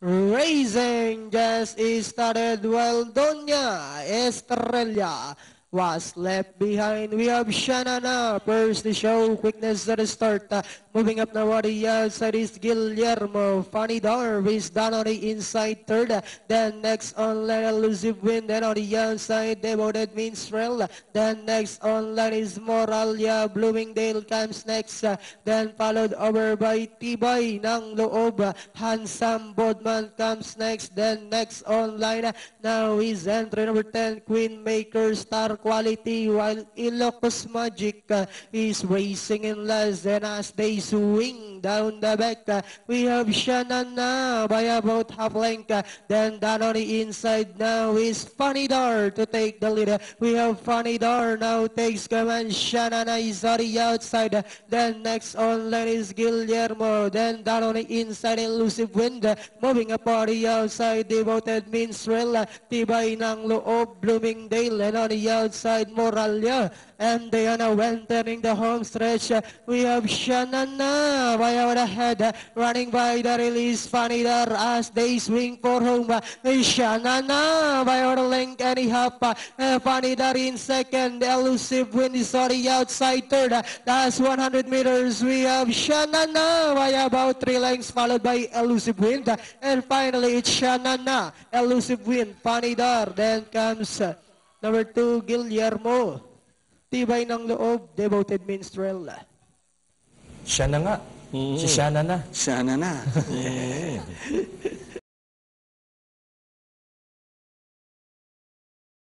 Racing just started while Doña Estrella was left behind. We have Shanana first to show quickness at the start. Moving up now on the outside is Guillermo. Funny Darvis down on the inside third. Then next on line Elusive Wind. Then on the outside Devoted Minstrel. Then next on line is Moralia. Bloomingdale comes next. Then followed over by Tibay ng Loob. Handsome Bodman comes next. Then next on line now is entry number 10 Queen Maker Star Quality, while Ilocos Magic is racing in last. And as they swing down the back, we have Shanana by about half length. Then down on the inside now is Funny Dar to take the lead. We have Funny Dar now takes command. Shanana is on the outside. Then next on line is Guillermo. Then down on the inside, Elusive Wind. Moving up on the outside, Devoted Minstrel. Tibay ng Loob, Bloomingdale. And on the outside, Moralia. And they are now entering the home stretch. We have Shanana by out ahead, running by the release. Funny Dar as they swing for home. Shanana by out length and a half. Funny Dar in second. Elusive Wind is on the outside third. That's 100 meters. We have Shanana by about 3 lengths, followed by Elusive Wind. And finally, it's Shanana, Elusive Wind, Funny Dar. Then comes number 2, Guillermo. Tibay ng Loob, Devoted Minstrel. Siya na nga. Si Shana na. Sana na. Yeah.